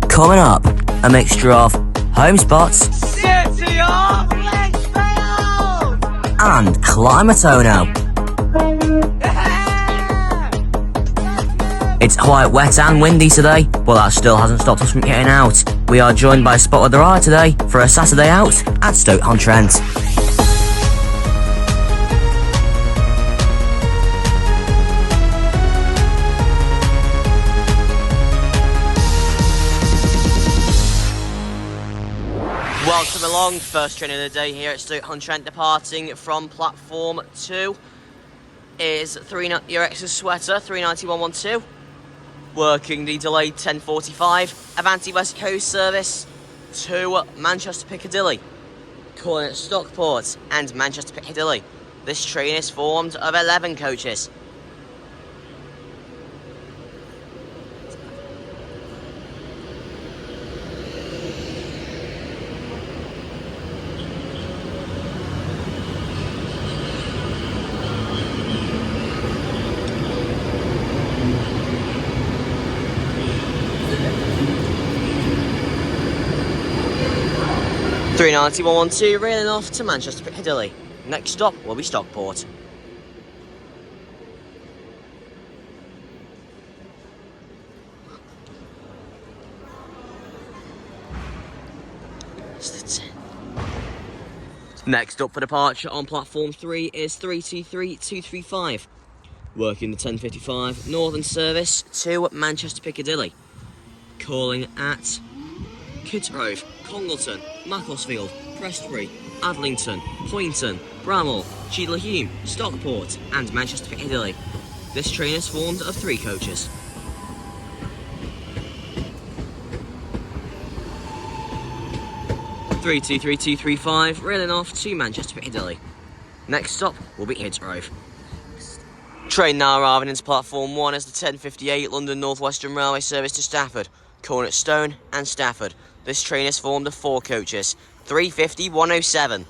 Coming up, a mixture of home spots City of Lichfield! and Climatono. It's quite wet and windy today, but that still hasn't stopped us from getting out. We are joined by Spot of the Ride today for a Saturday out at Stoke-on-Trent. Welcome along, first train of the day here at Stoke-on-Trent, departing from platform 2 is your Ex's Sweater 39112, working the delayed 10:45 Avanti West Coast service to Manchester Piccadilly, calling at Stockport and Manchester Piccadilly. This train is formed of 11 coaches. Three 9112 railing off to Manchester Piccadilly. Next stop will be Stockport. Next up for departure on platform 3 is 323235, working the 10:55 Northern service to Manchester Piccadilly, calling at Kitgrove, Congleton, Macclesfield, Prestbury, Adlington, Poynton, Bramall, Cheadle-Hulme, Stockport and Manchester Piccadilly. This train is formed of 3 coaches. Three 23235 railing off to Manchester Piccadilly. Next stop will be Kitgrove. Train now arriving into platform 1 is the 10:58 London North Western Railway service to Stafford, calling at Stone and Stafford. This train is formed of 4 coaches, 350-107.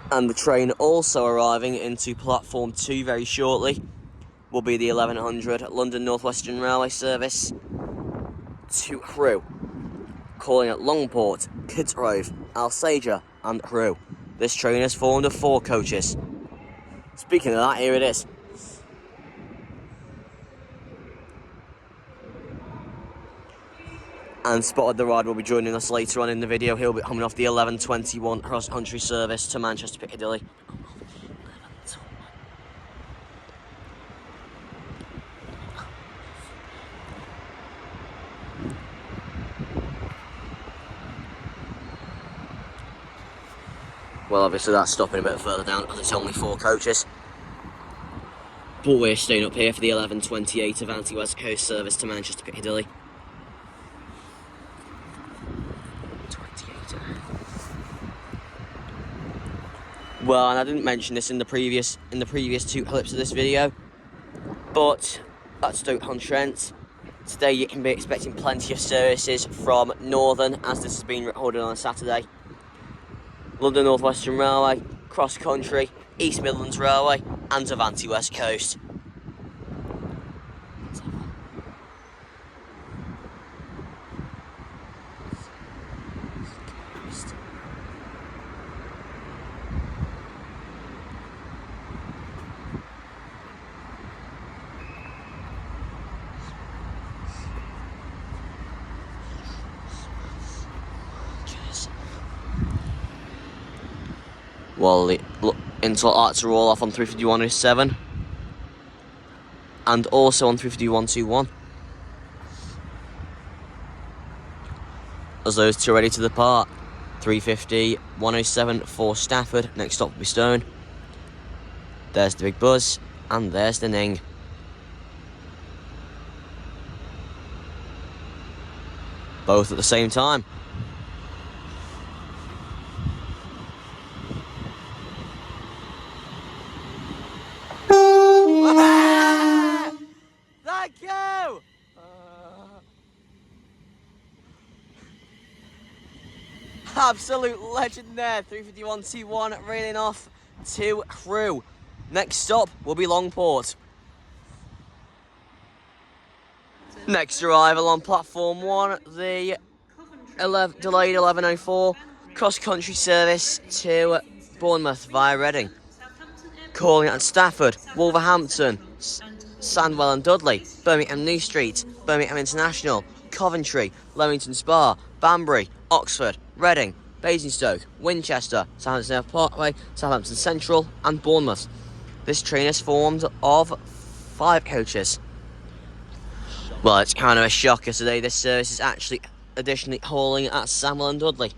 And the train also arriving into platform 2 very shortly will be the 1100 London North Western Railway service to Crewe, calling at Longport, Kitgrove, Alsager and Crewe. This train is formed of 4 coaches. Speaking of that, here it is. And Spot of the Ride will be joining us later on in the video. He'll be coming off the 11:21 cross-country service to Manchester Piccadilly. Well, obviously that's stopping a bit further down because it's only 4 coaches. But we're staying up here for the 11:28 Avanti West Coast service to Manchester Piccadilly. Well, and I didn't mention this in the previous 2 clips of this video, but at Stoke-on-Trent today you can be expecting plenty of services from Northern, as this has been recorded on a Saturday, London North Western Railway, Cross Country, East Midlands Railway and Avanti West Coast. Well, Intel arcs are all off on 35107 and also on 35121. As those 2 ready to depart. 350-107 for Stafford. Next stop will be Stone. There's the big buzz and there's the Ning. Both at the same time. Absolute legend there. 351 T1 railing off to Crewe. Next stop will be Longport. Next arrival on platform 1, the delayed 11:04 cross-country service to Bournemouth via Reading. Calling at Stafford, Wolverhampton, Sandwell and Dudley, Birmingham New Street, Birmingham International, Coventry, Leamington Spa, Banbury, Oxford, Reading, Basingstoke, Winchester, Southampton Parkway, Southampton Central and Bournemouth. This train is formed of 5 coaches. Well, it's kind of a shocker today. This service is actually additionally hauling at Sandwell and Dudley.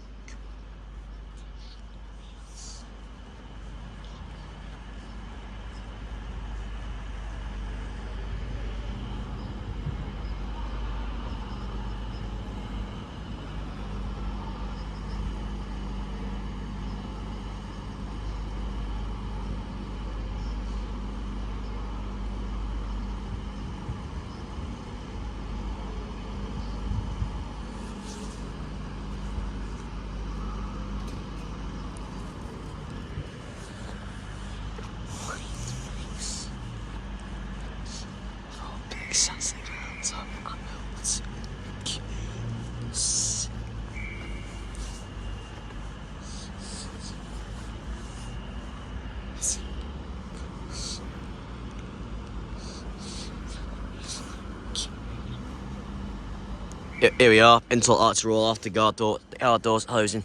Here we are, insult arts roll off, the guard doors closing.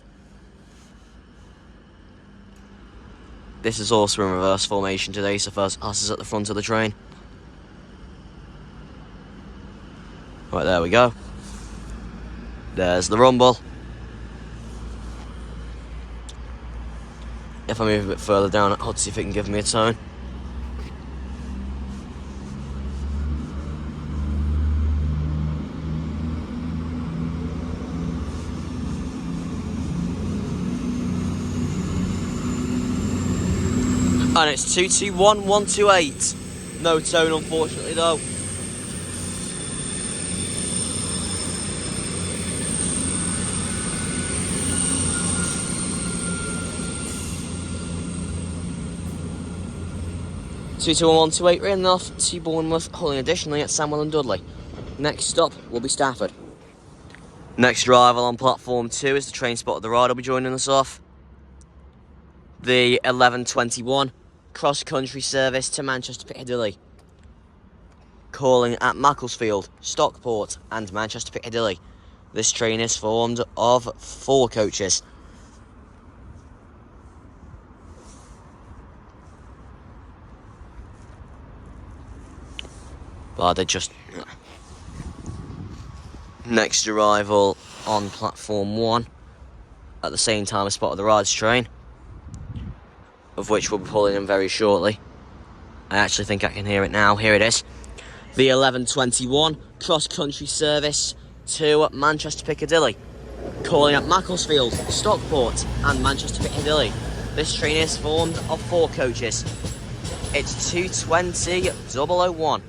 This is also in reverse formation today, so first us is at the front of the train. Right, there we go. There's the rumble. If I move a bit further down, I'll see if it can give me a tone. And it's 221128. No tone, unfortunately, though. Two 21128 written off to Bournemouth, holding additionally at Sandwell and Dudley. Next stop will be Stafford. Next arrival on platform 2 is the train spot of the ride. Will be joining us off. The 11:21 cross-country service to Manchester Piccadilly. Calling at Macclesfield, Stockport and Manchester Piccadilly. This train is formed of 4 coaches. But they just... Next arrival on platform 1 at the same time as spot of the rides train, of which we'll be pulling in very shortly. I actually think I can hear it now. Here it is. The 11:21 cross-country service to Manchester Piccadilly. Calling at Macclesfield, Stockport and Manchester Piccadilly. This train is formed of 4 coaches. It's 2:20:01.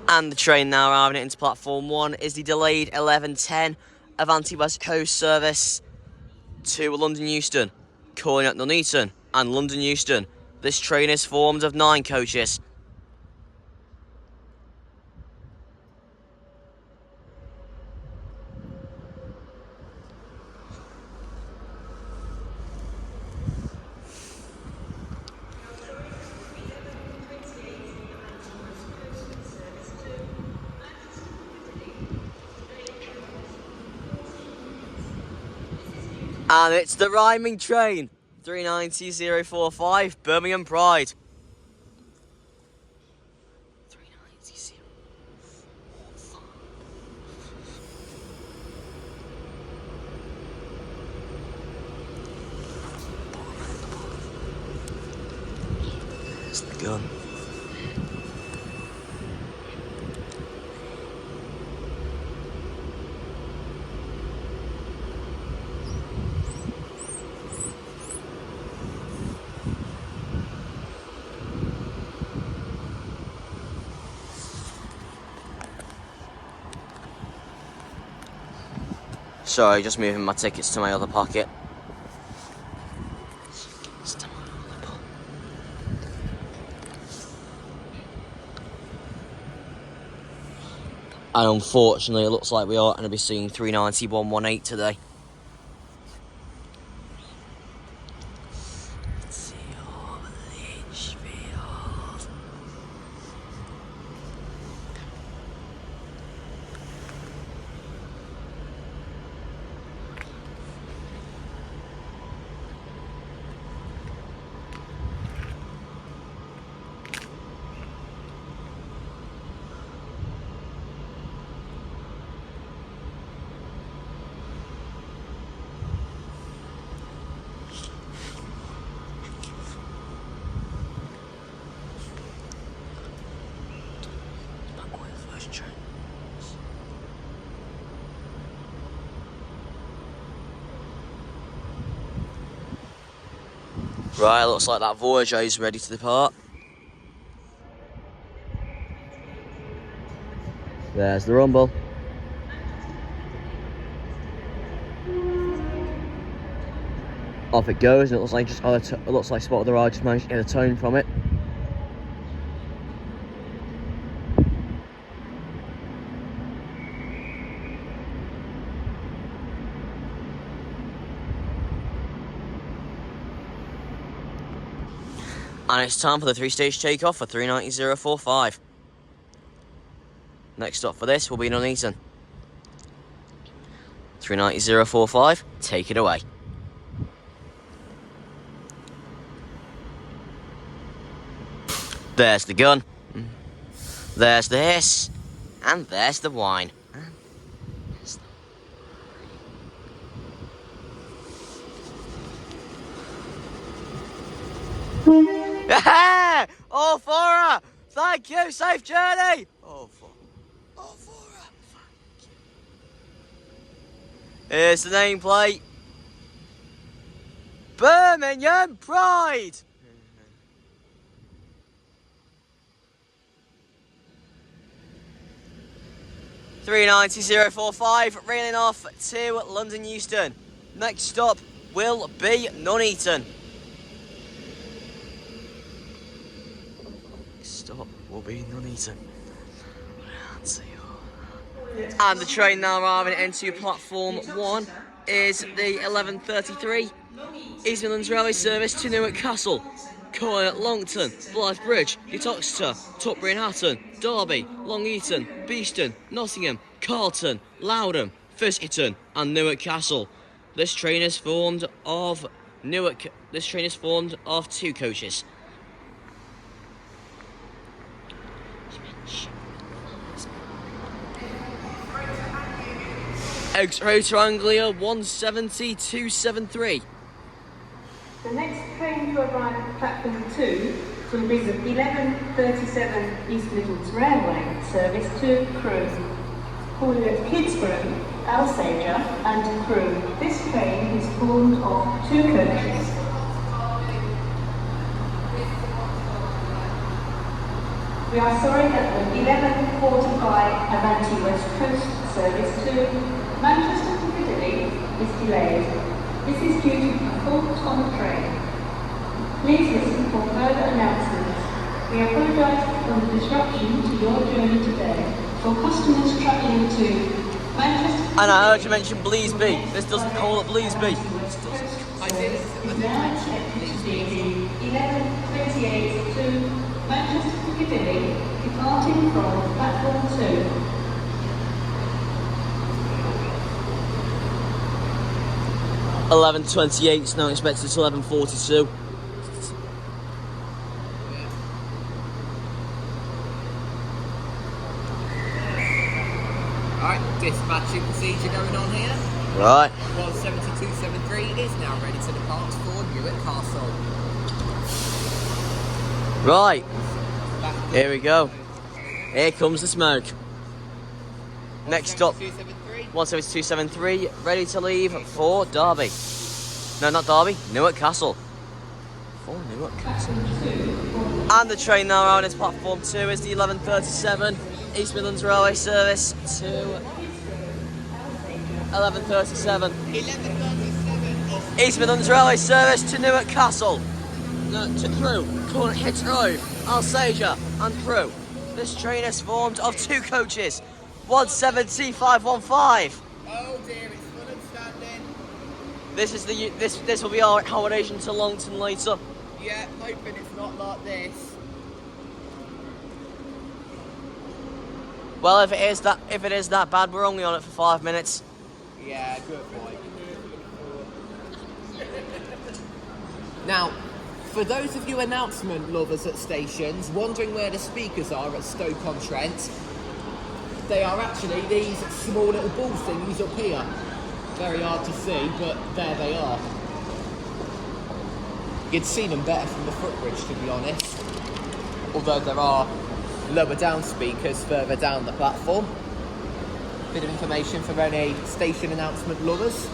And the train now arriving into platform 1 is the delayed 11:10 Avanti West Coast service to London Euston, calling at Nuneaton and London Euston. This train is formed of 9 coaches. And it's the rhyming train, 390-045, Birmingham Pride. 390-045. There's the gun. Sorry, just moving my tickets to my other pocket. And unfortunately, it looks like we are going to be seeing 391.18 today. Right, looks like that Voyager is ready to depart. There's the rumble. Off it goes, and it looks like Spot of the Ride just managed to get a tone from it. And it's time for the 3-stage takeoff for 390.045. Next stop for this will be Nuneaton. 390.045, take it away. There's the gun, there's the hiss, and there's the whine. Oh, for her! Thank you, safe journey! Oh, for her. Here's the nameplate. Birmingham Pride! 390.045, railing off to London Euston. Next stop will be Nuneaton. And the train now arriving into platform 1 is the 11:33 East Midlands Railway service to Newark Castle, Coy, Longton, Blythe Bridge, Uttoxeter, Tutbury and Hatton, Derby, Long Eaton, Beeston, Nottingham, Carlton, Loudham, Fiskerton and Newark Castle. This train is formed of two coaches. X-ray to Anglia 170-273. The next train to arrive at platform 2 will be the 11:37 East Midlands Railway service to Crewe, calling at Kidsborough, Alsager and Crewe. This train is formed of two coaches. We are sorry that the 11:45 Avanti West Coast service to Manchester to Piccadilly is delayed. This is due to a fault on the train. Please listen for further announcements. We apologise for the disruption to your journey today. For customers travelling to Manchester... And I heard you mention Bleasby. This doesn't call it Bleasby. Is now expected to be 11:28 to Manchester to Piccadilly, departing from platform 2. 11:28, it's now expected to 11:42. Alright, dispatching procedure going on here. Right. 17273 is now ready to depart for Newark Castle. Right. Here we go. Here comes the smoke. Next stop. 17273, ready to leave for Derby. No, not Derby, Newark Castle. For Newark Castle. And the train now on its platform 2 is the 11:37 East Midlands Railway service to 11:37. 11:37. East Midlands Railway service to Newark Castle. No, to Crewe, Cornet Hitchrow, Alsager and Crewe. This train is formed of 2 coaches, 170-515. Oh dear, it's full and standing. This will be our accommodation to Longton later. Yeah, hoping it's not like this. Well, if it is that bad, we're only on it for 5 minutes. Yeah, good point. Now, for those of you announcement lovers at stations wondering where the speakers are at Stoke-on-Trent, they are actually these small little ball thingies up here. Very hard to see, but there they are. You'd seen them better from the footbridge, to be honest. Although there are lower down speakers further down the platform. Bit of information for any station announcement lovers.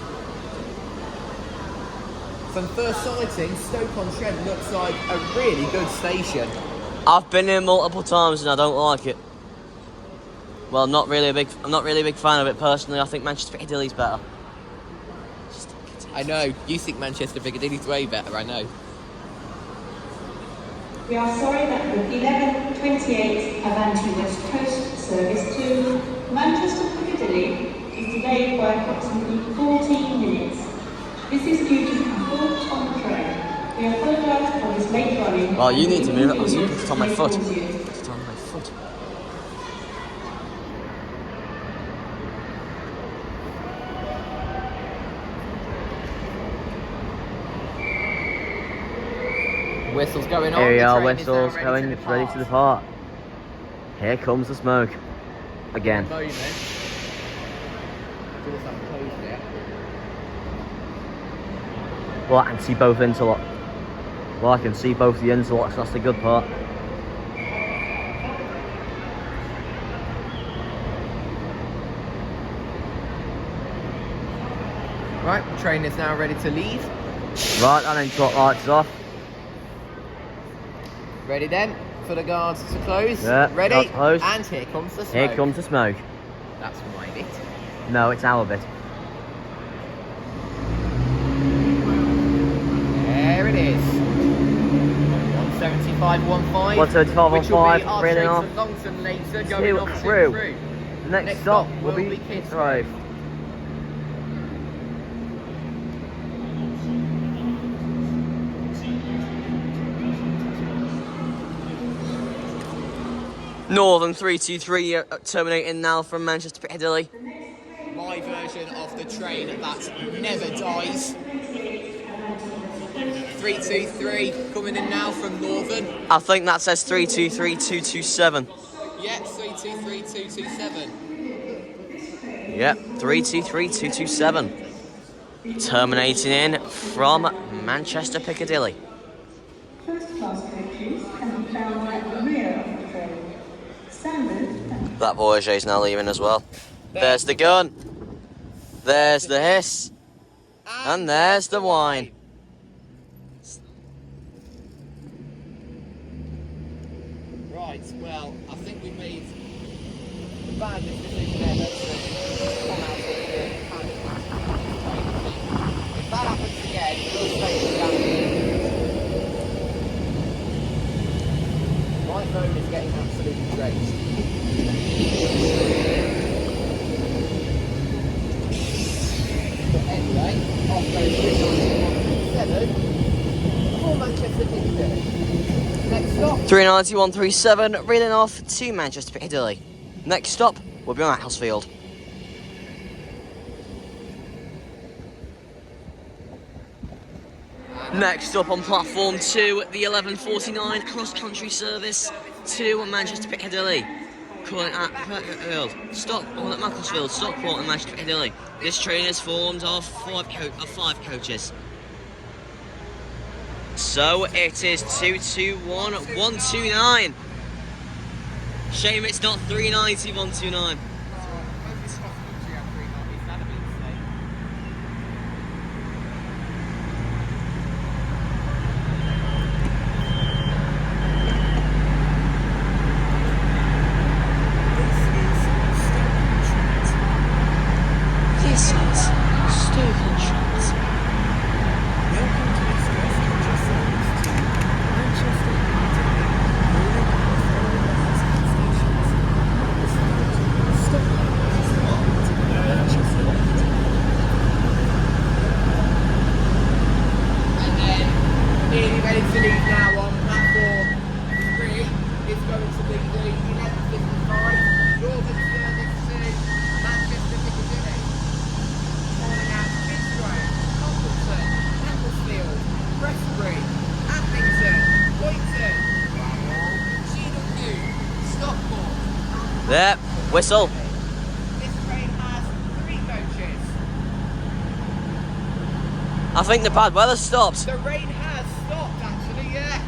From first sighting, Stoke-on-Trent looks like a really good station. I've been here multiple times and I don't like it. Well, I'm not really a big fan of it personally. I think Manchester Piccadilly's better. I know, you think Manchester Piccadilly's way better, I know. We are sorry that the 11:28 Avanti West Coast service to Manchester Piccadilly is delayed by approximately 14 minutes. This is due to a fault on the train. We apologise for this late running. Well, you need to move it. I'll see you put it on my foot. Put it on my foot. Whistles going on. Here we the are, train is now whistles ready going, to it's ready to depart. depart. Here comes the smoke. Again. Moment. Doors haven't closed yet. Well, I can see both interlocks. Well, I can see both the interlocks, that's the good part. Right, the train is now ready to leave. Right, that interlock lights off. Ready then for the guards to close. Yeah, ready. guards closed. And here comes the smoke. Here comes the smoke. That's my bit. No, it's our bit. There it is. 175.15. 175.15, reeling off. Longton later, To going on Crewe. to Crewe. Next stop will be Heathrow. Northern 323 terminating now from Manchester Piccadilly. My version of the train that never dies. 323 coming in now from Northern. I think that says 323-227. Yeah, 323-227. Yep, 323-227. Terminating in from Manchester Piccadilly. First class coaches can be found at the rear of the train. Standard and That Voyager's now leaving as well. There's the gun. There's the hiss. And there's the wine. Right, well, I think we made the badest decision ever to come out of the panic. If that happens again, we'll stay down here. My phone is getting absolutely drenched. But anyway, off goes 391.7 for Manchester Piccadilly. Next stop. 391-37, reeling off to Manchester Piccadilly. Next stop will be on Macclesfield. Next up on platform 2, the 11:49 cross-country service to Manchester Piccadilly. Calling at Stockport at Macclesfield, Stockport and Manchester Piccadilly. This train is formed of 5 coaches. So it is 221-129. Shame it's not 390-129. This is Whistle. This train has 3 coaches. I think the bad weather stopped. The rain has stopped, actually, yeah.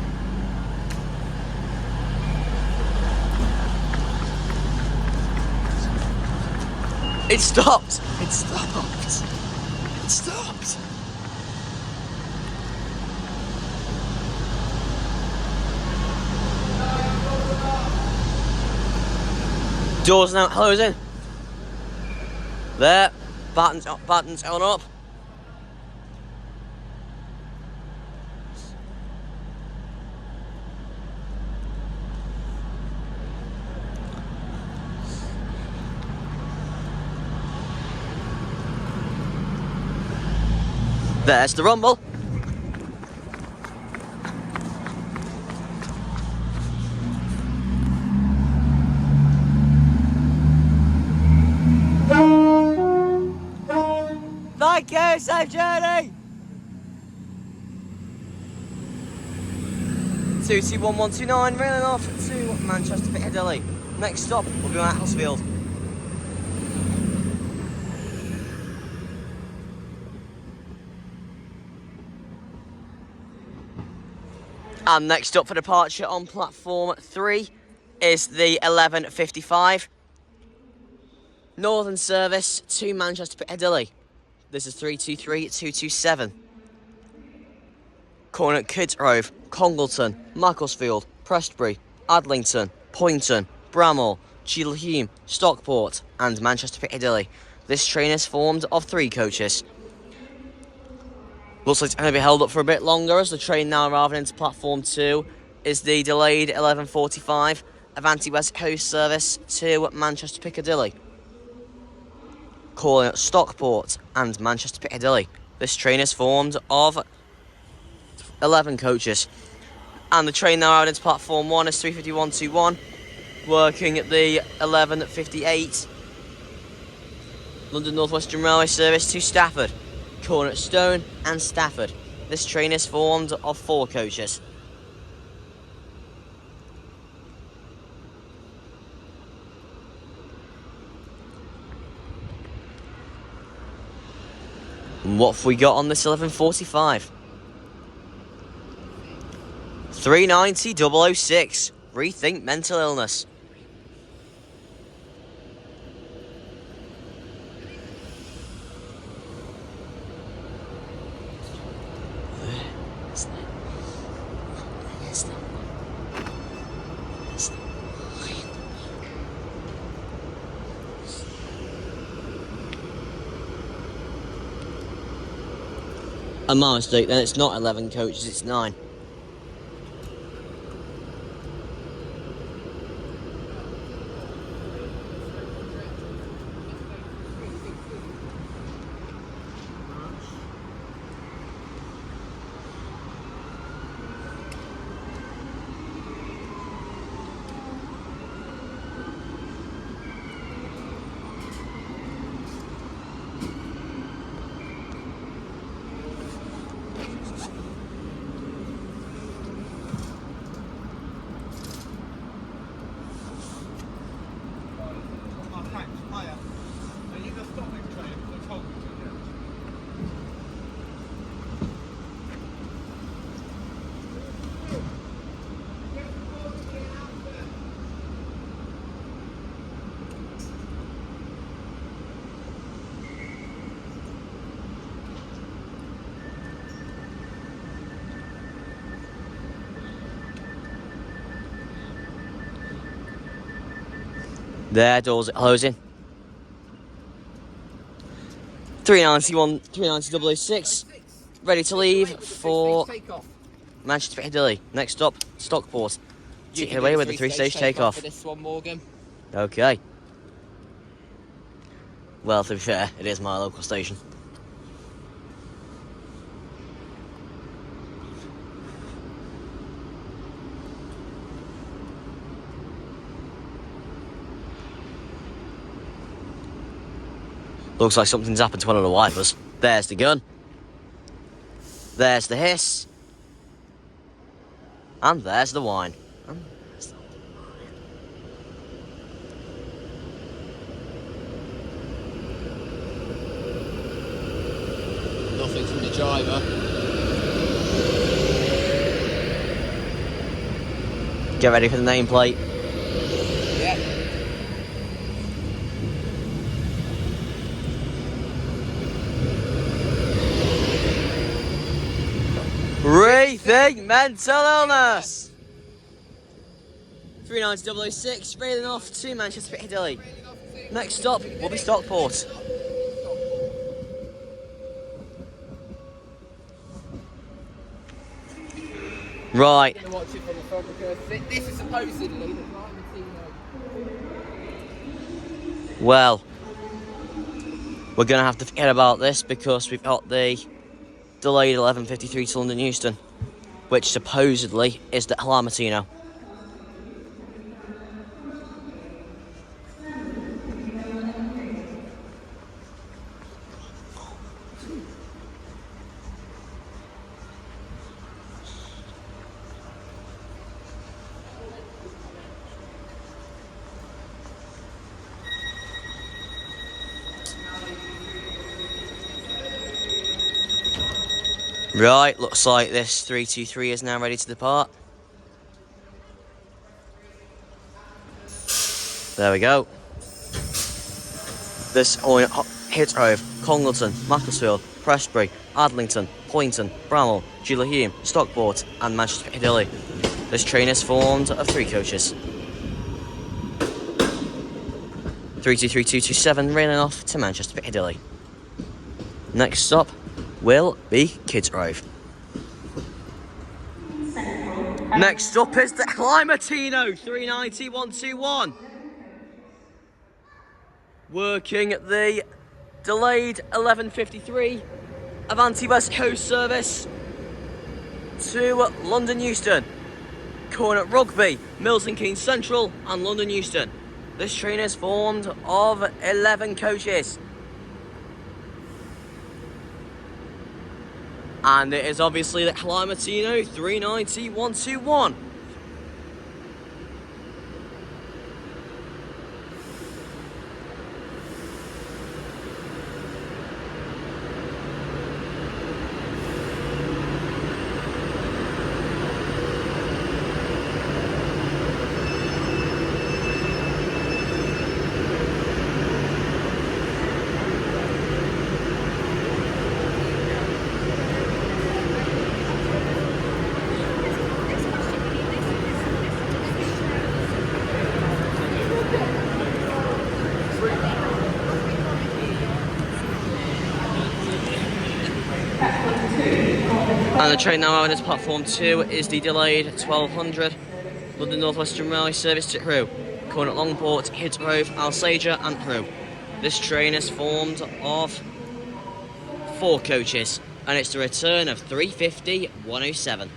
It stopped. It stopped. It stopped. Doors now closing. There. Buttons on up. There's the rumble. Thank you, safe journey. 221129, railing off to Manchester Piccadilly. Next stop will be Macclesfield. And next up for departure on platform 3 is the 11:55 Northern service to Manchester Piccadilly. This is 323227. Calling at Kidsgrove, Congleton, Macclesfield, Prestbury, Adlington, Poynton, Bramall, Cheadle-Hulme, Stockport and Manchester Piccadilly. This train is formed of 3 coaches. Looks like it's going to be held up for a bit longer as the train now arriving into platform 2 is the delayed 11:45 Avanti West Coast service to Manchester Piccadilly. Calling at Stockport and Manchester Piccadilly. This train is formed of 11 coaches. And the train now out into platform 1 is 35121, working at the 11:58 London North Western Railway service to Stafford. Calling at Stone and Stafford. This train is formed of 4 coaches. And what have we got on this 11:45? 390-006. Rethink mental illness. And my mistake, then it's not 11 coaches, it's 9. There, doors are closing. 390-006, ready to leave for Manchester Piccadilly. Next stop, Stockport. Take it away with the 3-stage takeoff. For this one, Morgan. Okay. Well, to be fair, it is my local station. Looks like something's happened to one of the wipers. There's the gun. There's the hiss. And there's the whine. perfect from the driver. Get ready for the nameplate. Yeah. Rethink mental illness. 39006, railing off to Manchester Piccadilly. Next stop will be Stockport. Right. I'm going to watch it from the front because this is supposedly the Climatino. Well, we're going to have to forget about this because we've got the delayed 11:53 to London Euston, which supposedly is the Climatino. Right, looks like this 323 is now ready to depart. There we go. This on Heathrow, Congleton, Macclesfield, Prestbury, Adlington, Poynton, Bramall, Gillingham, Stockport and Manchester Piccadilly. This train is formed of 3 coaches. 323227 railing off to Manchester Piccadilly. Next stop will be Kidsgrove. Next up is the Climatino 390121. Working the delayed 11:53 Avanti West Coast service to London Euston. Calling at Rugby, Milton Keynes Central and London Euston. This train is formed of 11 coaches. And it is obviously the Climatino 390121. And the train now on its platform 2 is the delayed 1200 London North Western Railway service to Crewe, calling at Longport, Hidsgrove, Alsager and Crewe. This train is formed of 4 coaches and it's the return of 350-107.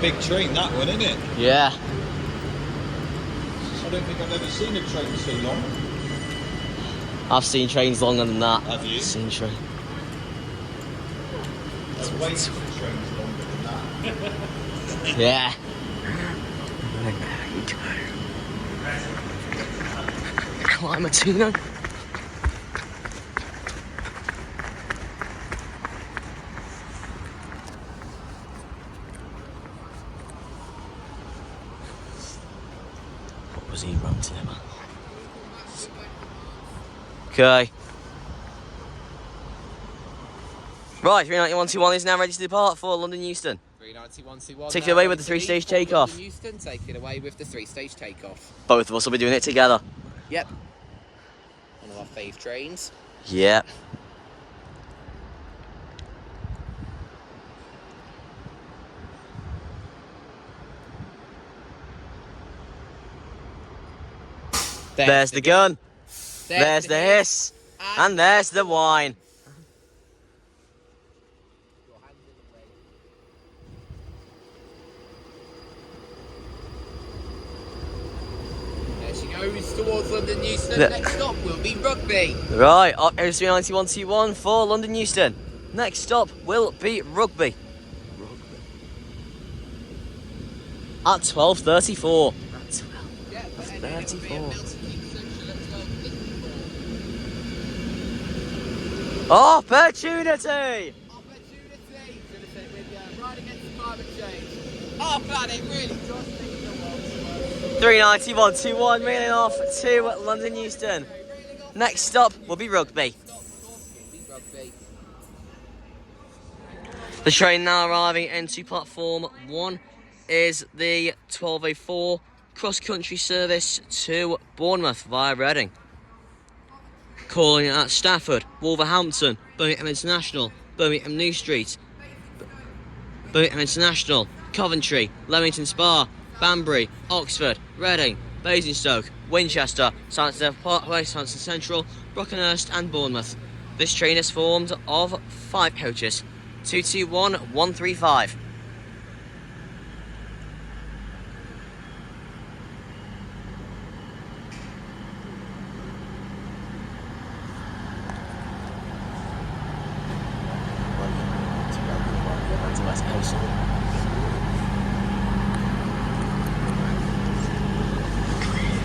Big train, that one, isn't it? Yeah. I don't think I've ever seen a train so long. I've seen trains longer than that. Have you? I've seen trains. I've waited for trains longer than that. Yeah. Climatino. What was he ranting about? Okay. Right, 39121 is now ready to depart for London Euston. 39121. Take it away with the 3-stage takeoff. London Euston, take it away with the 3-stage takeoff. Both of us will be doing it together. Yep. One of our fave trains. Yeah. There's the gun. There's the hiss. And there's the wine. towards London Euston. Yeah. Next stop will be Rugby. Right, up goes 39121 for London Euston. Next stop will be Rugby. At 12:34. Yeah, but and then it will be 34. a Milton Keynes section at 12:54. Opportunity! Opportunity! Should have said with right against climate change. Oh, man, it really does make the world worse. 39121 mailing off to London Euston. Next stop will be Rugby. Stop, of course, will be Rugby. The train now arriving into platform 1 is the 12:04 cross-country service to Bournemouth via Reading. Calling at Stafford, Wolverhampton, Birmingham International, Birmingham New Street, Birmingham International, Coventry, Leamington Spa, Banbury, Oxford, Reading, Basingstoke, Winchester, Southampton Parkway, Southampton Central, Brockenhurst and Bournemouth. This train is formed of 5 coaches. 221135.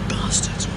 Bastards.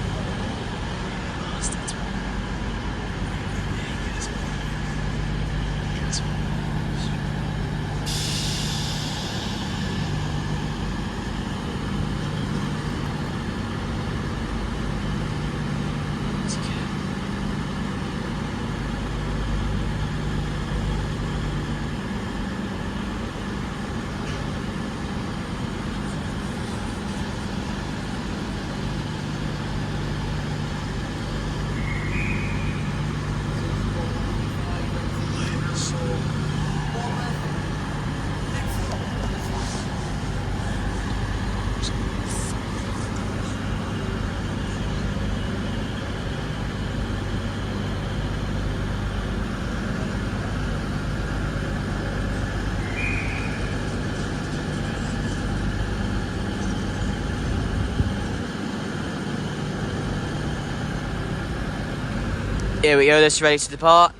Here we go, this is ready to depart.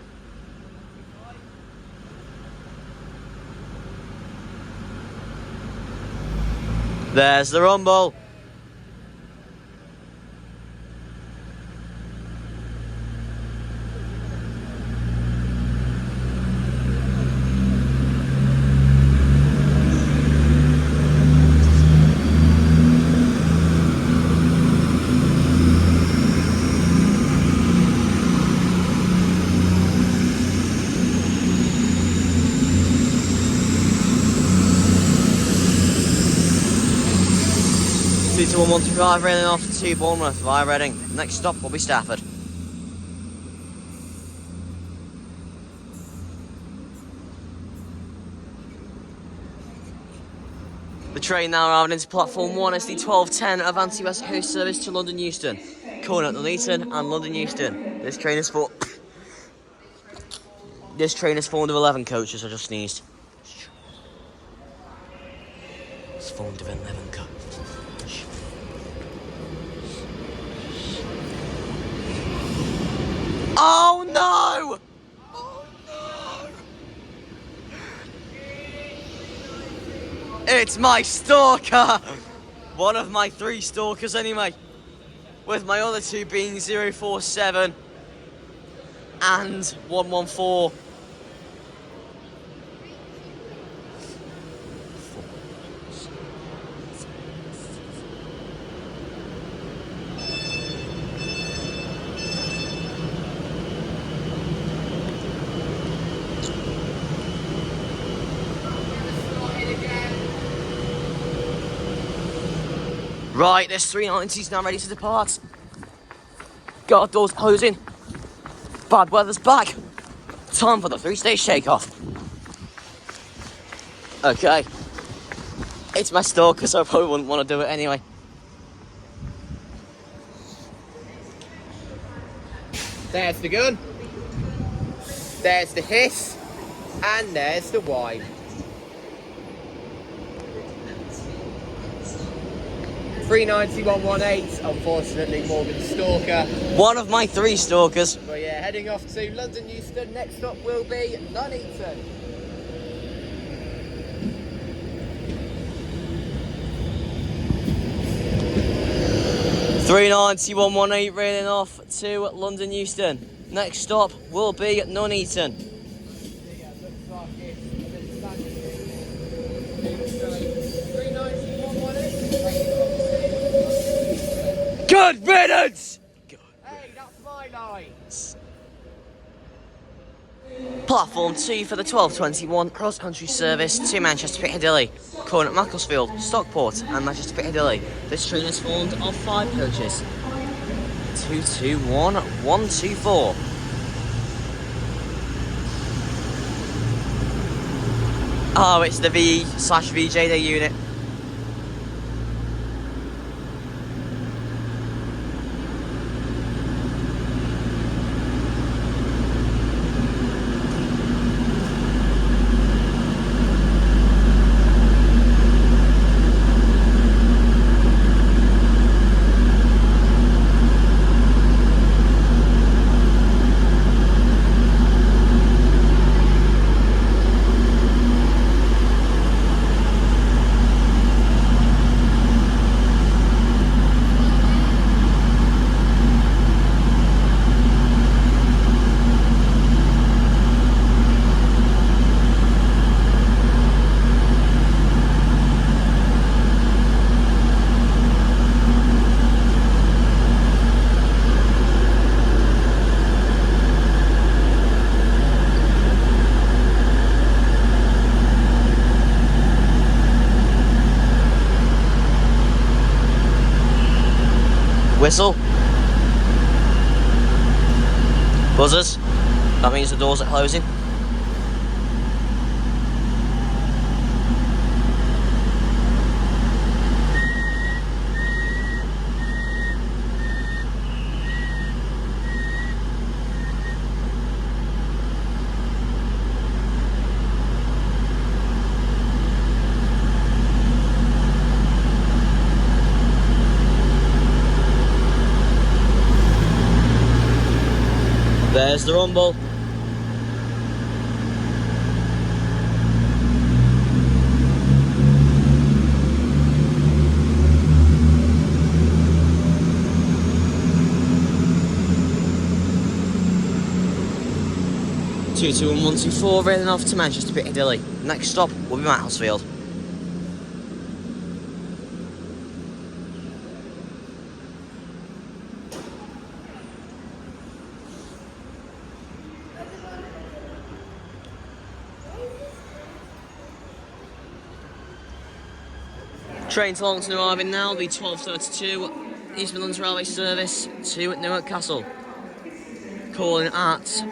There's the rumble. To 1125 railing off to Bournemouth via Reading. Next stop will be Stafford. The train now arriving into platform 1 is the 1210 Avanti West Coast service to London Euston. Calling at the Leeton and London Euston. This train is formed of 11 coaches. I just sneezed. It's formed of 11 coaches. Oh no! Oh no! It's my stalker! One of my 3 stalkers anyway. With my other 2 being 047 and 114. Right, this 390 is now ready to depart. Guard doors closing. Bad weather's back. Time for the 3-stage takeoff. Okay. It's my stalker, so I probably wouldn't want to do it anyway. There's the gun. There's the hiss. And there's the whine. 39118, unfortunately Morgan Stalker. One of my 3 stalkers. But yeah, heading off to London Euston. Next stop will be Nuneaton. $391.18 railing off to London Euston. Next stop will be Nuneaton. Yeah, looks like it's a bit standing here. 39118. Good riddance! Hey, that's my line. Platform 2 for the 12:21 cross-country service to Manchester Piccadilly, calling at Macclesfield, Stockport and Manchester Piccadilly. This train is formed of 5 coaches. 221 124. Oh, it's the V/VJD unit. Whistle. Buzzers. That means the doors are closing. There's the rumble. Two, 2 and 124 railing off to Manchester Piccadilly. Next stop will be Macclesfield. Train to Longton arriving now, the 12:32 East Midlands Railway service to Newark Castle. Calling at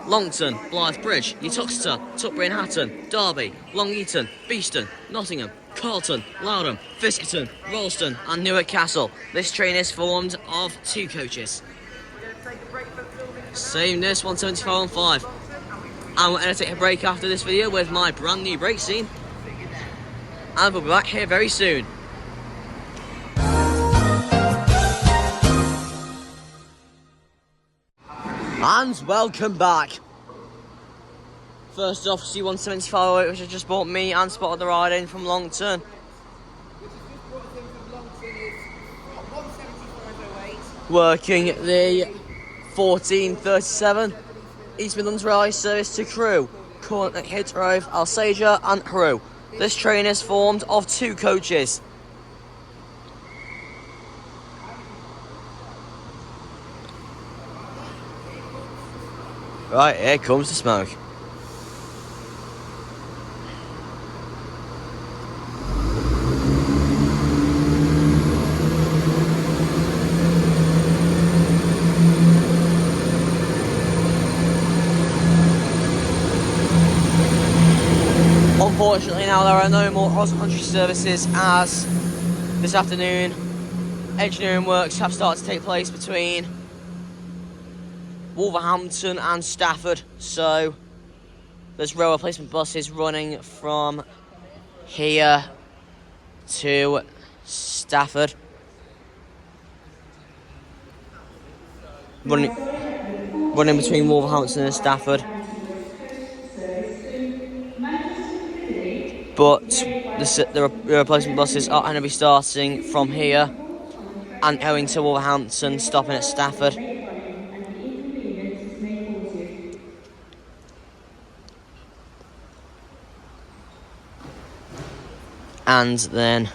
Longton, Blythe Bridge, Uttoxeter, Tutbury and Hatton, Derby, Long Eaton, Beeston, Nottingham, Carlton, Loudham, Fiskerton, Ralston and Newark Castle. This train is formed of 2 coaches. Same this, 175 on 5. And we're going to take a break after this video with my brand new brake scene. And we'll be back here very soon. And welcome back. First off, C175, which has just brought me and Spotted the Ride in from Longton. Working the 1437 East Midlands Railway service to Crewe, calling at Hitgrove, Alsager and Crewe. This train is formed of 2 coaches. Right, here comes the smoke. Unfortunately now there are no more cross-country services as this afternoon engineering works have started to take place between Wolverhampton and Stafford, so there's rail replacement buses running from here to Stafford. Running between Wolverhampton and Stafford. But the replacement buses are going to be starting from here and going to Wolverhampton, stopping at Stafford. And then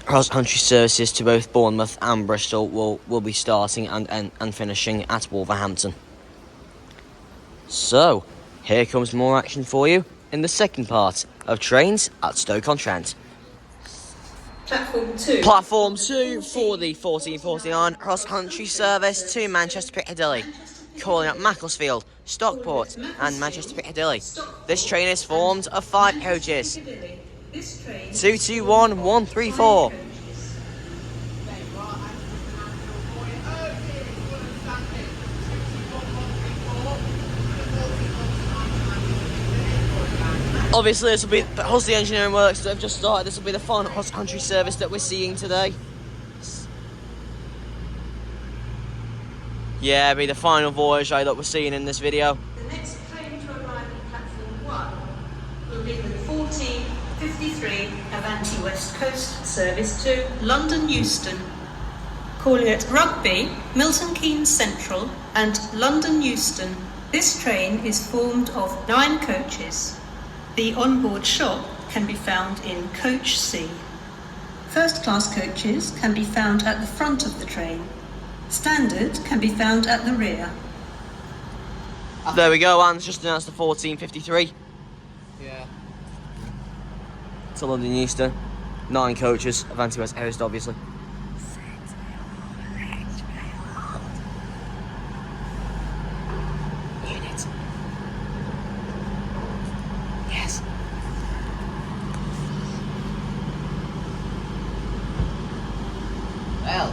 cross-country services to both Bournemouth and Bristol will be starting and finishing at Wolverhampton. So, here comes more action for you in the second part of trains at Stoke-on-Trent. Platform 2 for the 1449 cross-country service to Manchester Piccadilly, calling at Macclesfield, Stockport and Manchester Piccadilly. This train is formed of 5 coaches. 221134. Obviously, this will be because the engineering works that have just started. This will be the final cross-country service that we're seeing today. Yeah, it'll be the final voyage that we're seeing in this video. The next train to arrive at platform 1 will be the 1453 Avanti West Coast service to London Euston, calling at Rugby, Milton Keynes Central and London Euston. This train is formed of 9 coaches. The onboard shop can be found in Coach C. First class coaches can be found at the front of the train. Standard can be found at the rear. There we go, Anne's just announced the 1453 Yeah. to London Euston. 9 coaches, Avanti West Coast, obviously. Unit. Yes. Well.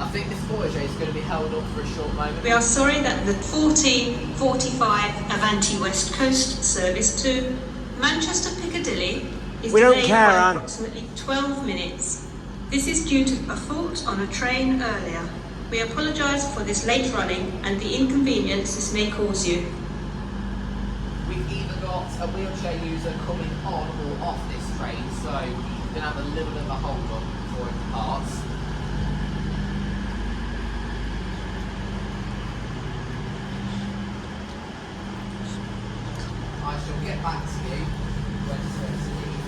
I think this voyage is going to be held up for a short moment. We are sorry that the 1445 Avanti West Coast service to Manchester Piccadilly is delayed by approximately 12 minutes. This is due to a fault on a train earlier. We apologise for this late running and the inconvenience this may cause you. We've either got a wheelchair user coming on or off this train, so we're going to have a little bit of a hold up before it departs. I shall get back to you when it's ready to leave.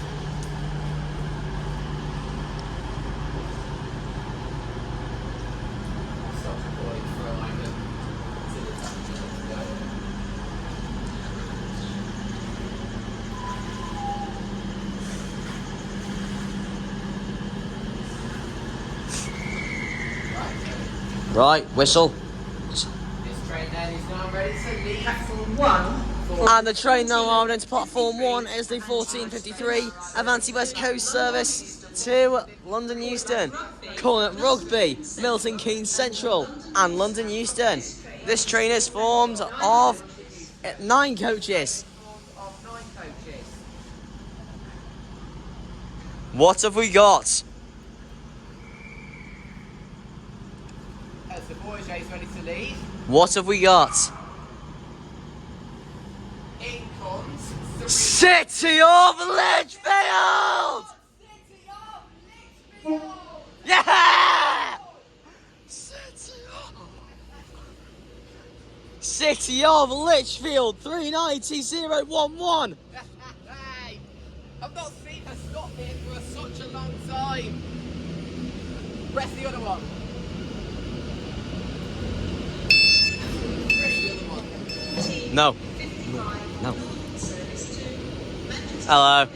I'll stop recording for a moment until it's actually ready to go. Right, whistle. This train then is now ready to leave. Platform 1. And the train now armed into platform 1 is the 1453 Avanti West Coast service to London Euston, calling at Rugby, Milton Keynes Central and London Euston. This train is formed of 9 coaches. What have we got? As the voyage is ready to leave, What have we got? in comes the City of Lichfield! City of Lichfield! Yeah! City of Lichfield 390011. Hey, I've not seen her stop here for such a long time. Press the other one. Press the other one. No. No. Hello.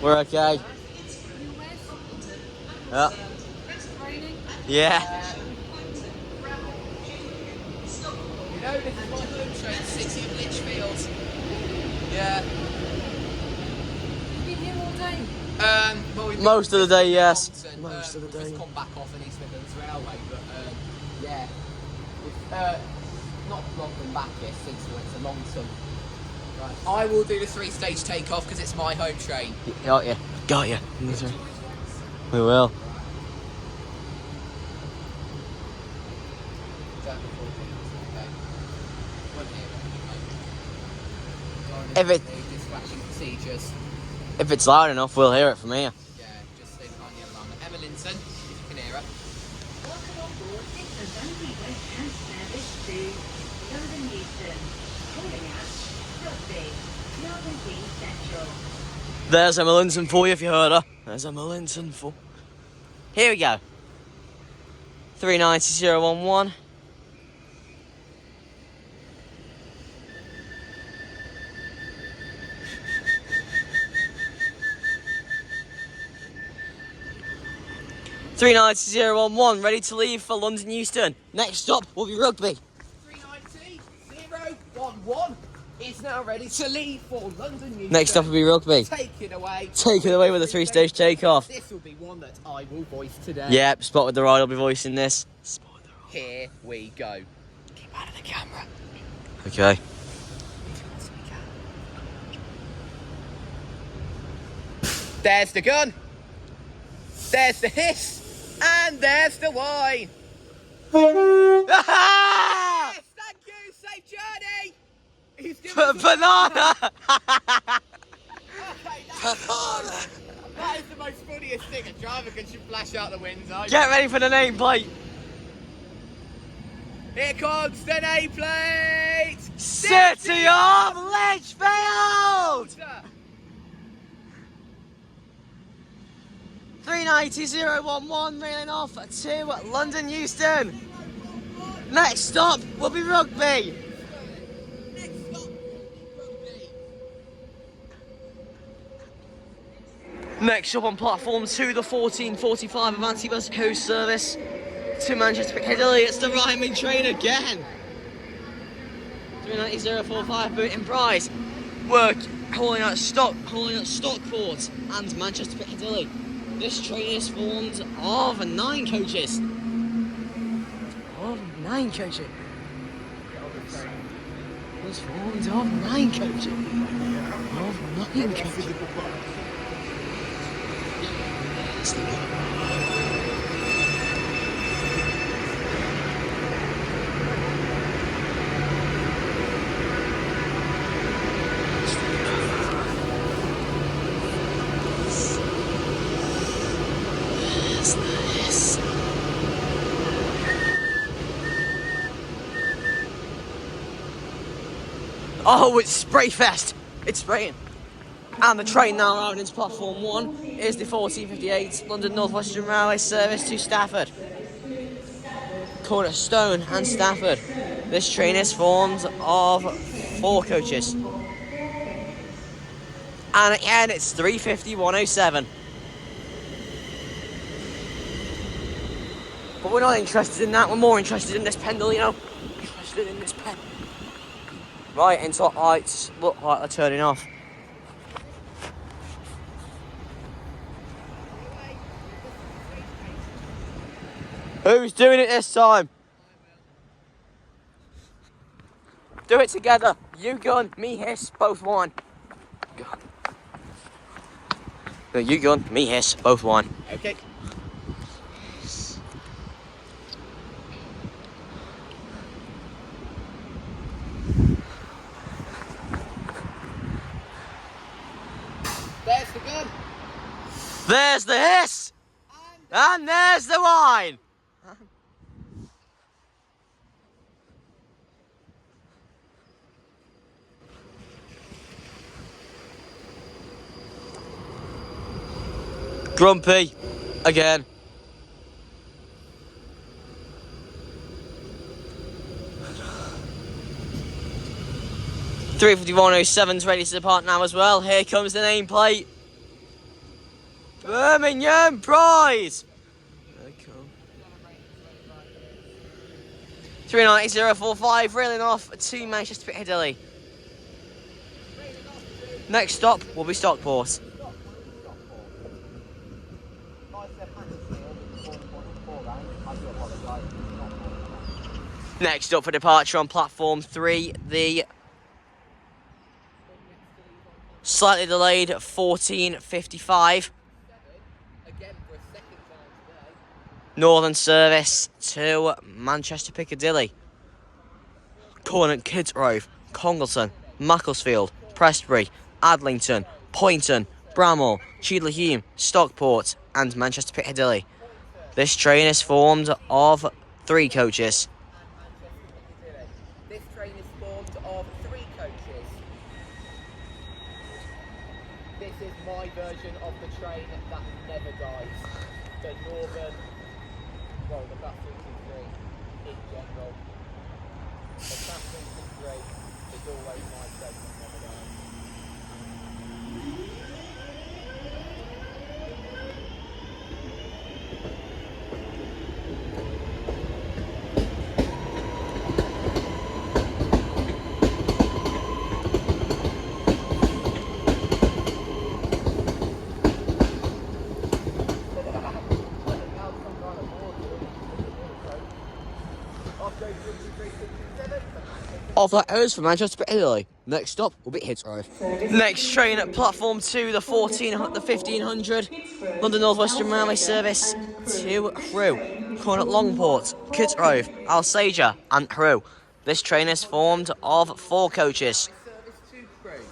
We're okay. Yeah. Yeah. You know this is my home train, City of Lichfield. Yeah. You've been here all day. Well, we've Most of the day, yes. Compton, Most of the we've day. just come back off an East Midlands Railway, but Yeah. It's, not longer than back here since it's a long ton. Right. I will do the 3-stage takeoff because it's my home train. Got you. Got you. We will. If dispatching procedures. If it's loud enough, we'll hear it from here. Yeah, just stay behind the alarm. Emma Linton, if you can hear her. Welcome on board the Dundee West Ham service to London Euston, calling at Rugby, Melbourne Dean Central. There's Emma Linton for you if you heard her. There's Emma Linton for. Here we go. 390011. $390,011, ready to leave for London Euston. Next stop will be Rugby. 390-011 is now ready to leave for London Euston. Next stop will be Rugby. Take it away. Take it away with a 3-stage takeoff. This will be one that I will voice today. Yep, Spot with the Ride will be voicing this. Spot with the Ride. Here we go. Keep out of the camera. Okay. There's the gun. There's the hiss. And there's the wine. Yes, thank you. Safe journey. He's giving us a- Banana! Okay, that is the most funniest thing. A driver can just flash out the window. Get ready for the nameplate. Here comes the nameplate. City of Lichfield! 390,011 railing off to London Euston. Next stop will be Rugby. Next up on platform 2, the 1445 Avanti Bus Coast service to Manchester Piccadilly. It's the Ryman train again. 390,045 boot in prize. Work hauling out Stockport and Manchester Piccadilly. This train is formed of 9 coaches. Of 9 coaches. It's formed of 9 coaches. Of 9 coaches. Oh, it's Spray Fest! It's spraying. And the train now arriving into platform 1 is the 1458 London North Western Railway service to Stafford. Cornerstone and Stafford. This train is formed of 4 coaches. And again, it's 350-107. But we're not interested in that, we're more interested in this Pendolino. Interested in this pen. Right, into lights look like they're turning off. Who's doing it this time? Do it together. You gun, me hiss, both one. No, you gun, me hiss, both one. Okay. There's the gun. There's the hiss! And there's the wine! Grumpy, again. $351.07's ready to depart now as well. Here comes the nameplate. Birmingham Prize. There they come. 390,045 railing off to Manchester Piccadilly. Next stop will be Stockport. Next up for departure on platform 3, the slightly delayed 14:55 Again for a second time today. Northern service to Manchester Piccadilly. Calling at Kidsgrove, Congleton, Macclesfield, Prestbury, Adlington, Poynton, Bramall, Cheadle-Hulme, Stockport and Manchester Piccadilly. This train is formed of 3 coaches. This train is formed of 3 coaches. This is my version of the train that never dies. The Northern, well, the Class 323 in general. The Class 323 is always my train that never dies. Of that is for Manchester Piccadilly. Next stop will be Kidsgrove. Next train at platform 2, the 1500 London North Western Railway service to Crewe. Calling at Longport, Kidsgrove, Alsager and Crewe. This train is formed of 4 coaches. Service to Crewe,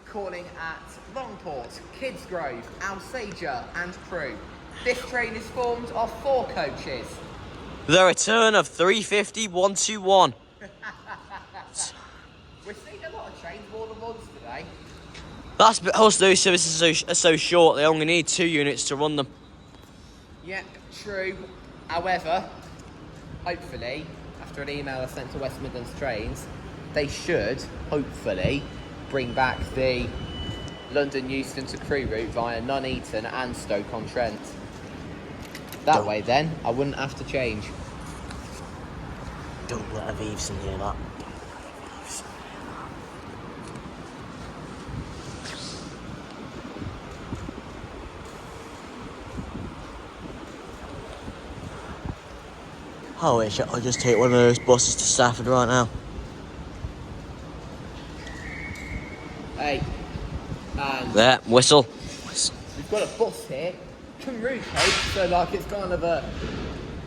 calling at Longport, Kidsgrove, Alsager and Crewe. This train is formed of 4 coaches. The return of 350-121. We're seeing a lot of trains more than once today. That's because those services are so short, they only need 2 units to run them. Yep, true. However, hopefully, after an email I sent to West Midlands Trains, they should, hopefully, bring back the London Euston to Crewe route via Nuneaton and Stoke-on-Trent. That way then, I wouldn't have to change. Don't let Avivson hear that. I wish I'd just take one of those buses to Stafford right now. Hey, and There, whistle. we've got a bus here, Cymru coach, so like it's kind of a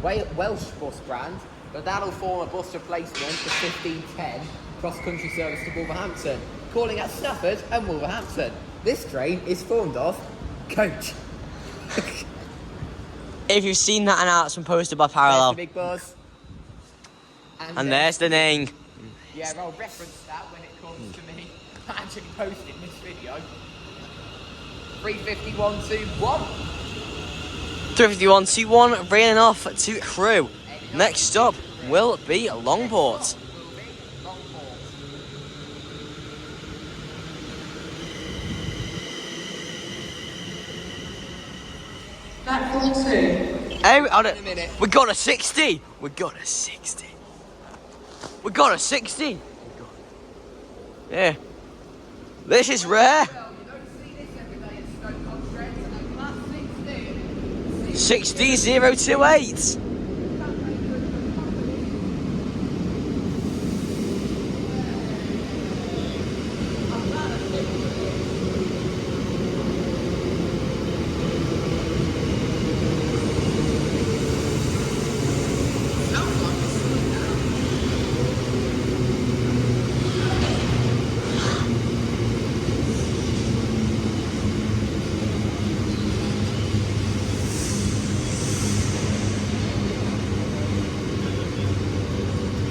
Welsh bus brand, but that'll form a bus replacement for 1510 cross-country service to Wolverhampton, calling at Stafford and Wolverhampton. This train is formed of coach. If you've seen that announcement posted by There's Parallel, the big bus. and there's the name. Yeah, I'll reference that when it comes to me actually posting this video. 35121. 351-1 raining off to Crewe. Next stop will be Longport. Platform 2. Hey, a minute. we got a 60. We got a 60. We got a 60. Yeah. This is rare. Well, you don't see this every day at Stoke-on-Trent. A class 60028.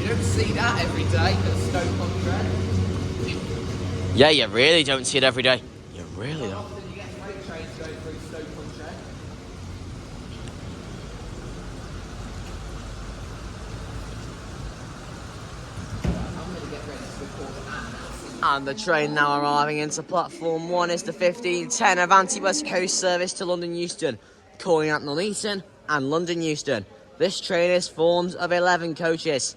You don't see that every day at Stoke-on-Trent. Yeah, you really don't see it every day. You really don't. Often you get freight trains going through Stoke-on-Trent. I'm going to get ready to record And the train now arriving into platform 1 is the 1510 Avanti West Coast service to London Euston, calling at Nuneaton and London Euston. This train is formed of 11 coaches.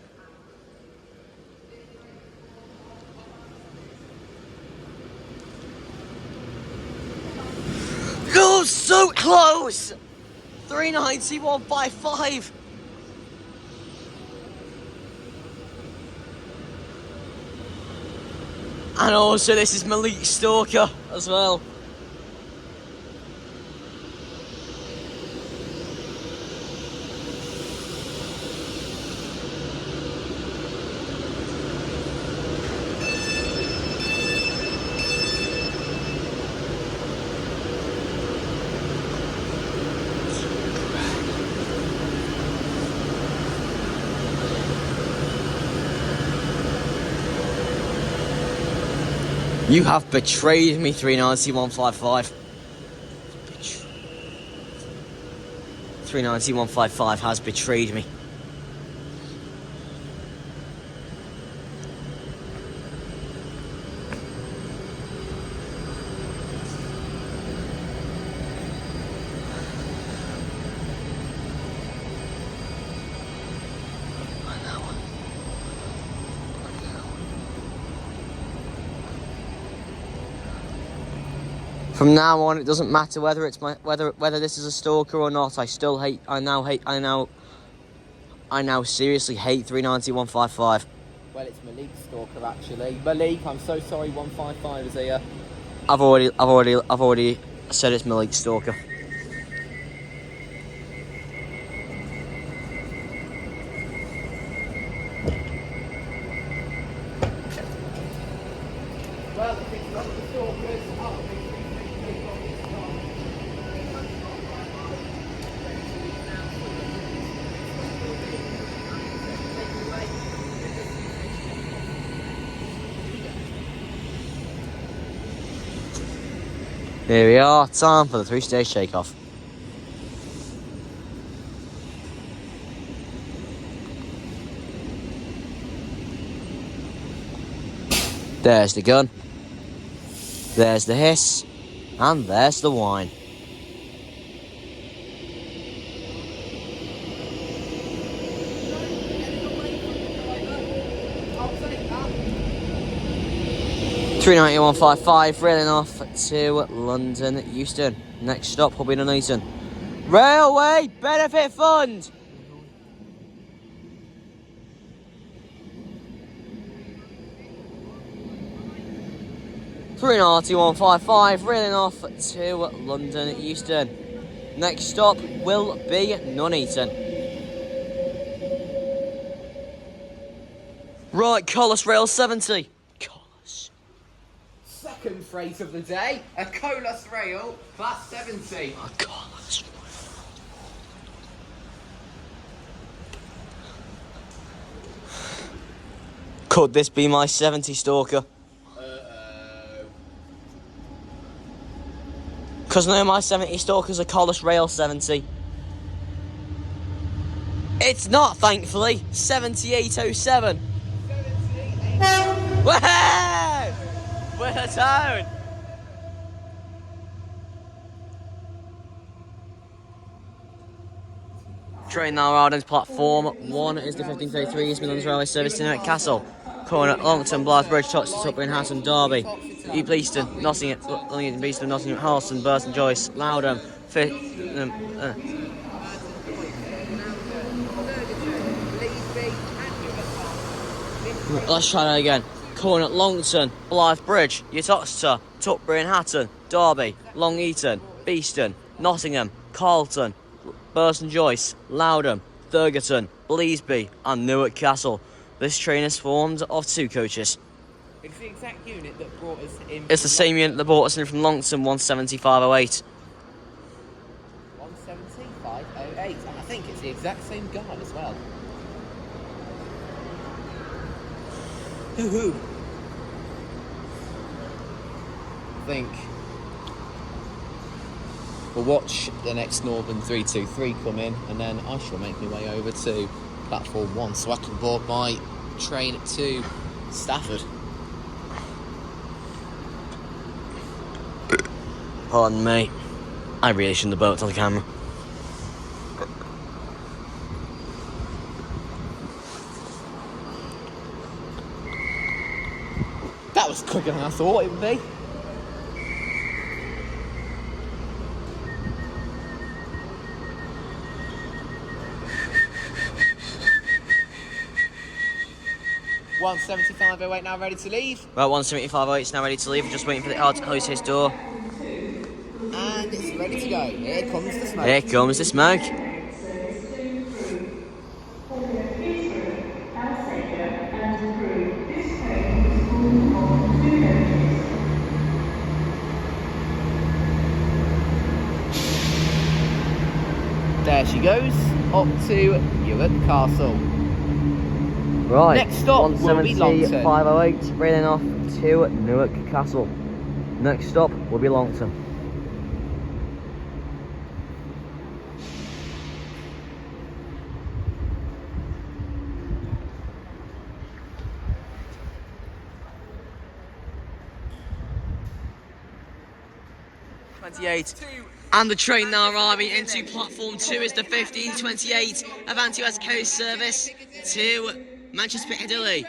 Oh, so close! 391 by 5. And also this is Malik Stalker as well. You have betrayed me, 390-155. 390-155 has betrayed me. From now on, it doesn't matter whether it's whether this is a stalker or not. I now seriously hate 390-155. Well, it's Malik Stalker actually. Malik, I'm so sorry. 155 is here. I've already said it's Malik Stalker. Well, if it's not the stalkers, Here we are, time for the 3-stage takeoff. There's the gun, there's the hiss, and there's the whine. I'll take that. 390-155 railing off to London Euston. Next stop will be Nuneaton. Railway Benefit Fund! Three 155 railing off to London Euston. Next stop will be Nuneaton. Right, Collis Rail 70. Collis. Second freight of the day, a Colas Rail Class 70. Oh, Collis. Could this be my 70 stalker? Because no, my 70 stalker's a Collis Rail 70. It's not, thankfully. 7807. Woohoo! We're a town! Train now arrived into platform 1 is the 1533 East Midlands Railway Service to Newark Castle. Corner Longton, Blythe Bridge, Toxteth, Tutbury and Hatton, Derby, East Leaston, Nottingham, Beeston, Nottingham, Harleston, Burton, Joyce, Loudham, Let's try that again. Corner Longton, Blythe Bridge, Toxteth, Tutbury and Hatton, Derby, Long Eaton, Beeston, Nottingham, Carlton, Burton, Joyce, Loudham, Thurgerton, Bleasby and Newark Castle. This train is formed of 2 coaches. It's the exact unit that brought us in. It's the same unit that brought us in from Longton, 17508. 17508, and I think it's the exact same guard as well. Who? I think we'll watch the next Northern 323 come in, and then I shall make my way over to platform 1 so I can board my train to Stafford. Pardon me. I really shouldn't have burped on the camera. That was quicker than I thought it would be. 175.08 now ready to leave. Right, 175.08 is now ready to leave. Just waiting for the car to close his door. And it's ready to go. Here comes the smoke. Here comes the smoke. There she goes, up to Newark Castle. Right, Next stop will be Longton. 175.08, railing off to Newark Castle. Next stop will be Longton. And the train now arriving into platform 2 is the 1528 Avanti West Coast service to Manchester Piccadilly.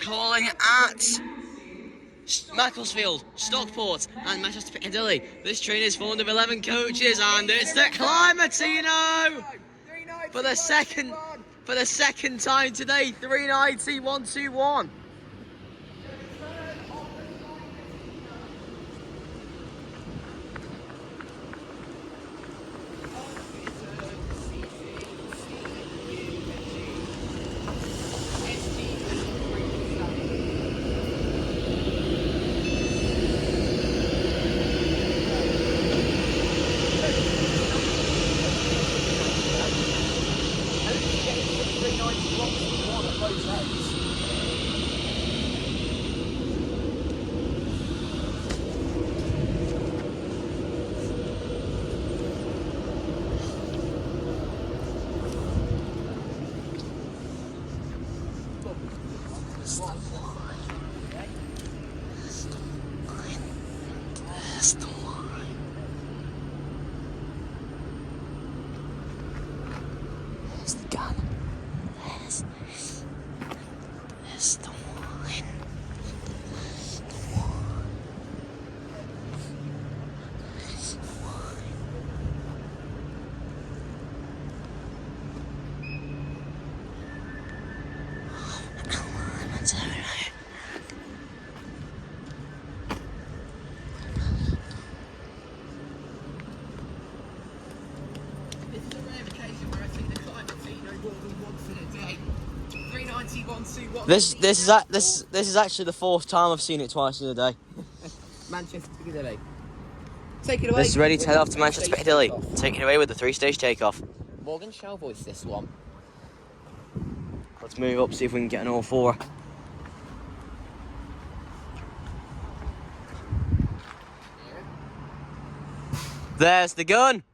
Calling at Macclesfield, Stockport and Manchester Piccadilly. This train is formed of 11 coaches and it's the Climatino! For the second time today, 390-121. This is actually the fourth time I've seen it twice in a day. Manchester Piccadilly. Take it away. This is ready to head off to Manchester Piccadilly. Taking it away with the 3-stage takeoff. Morgan shall voice this one. Let's move up, see if we can get an all four. There's the gun.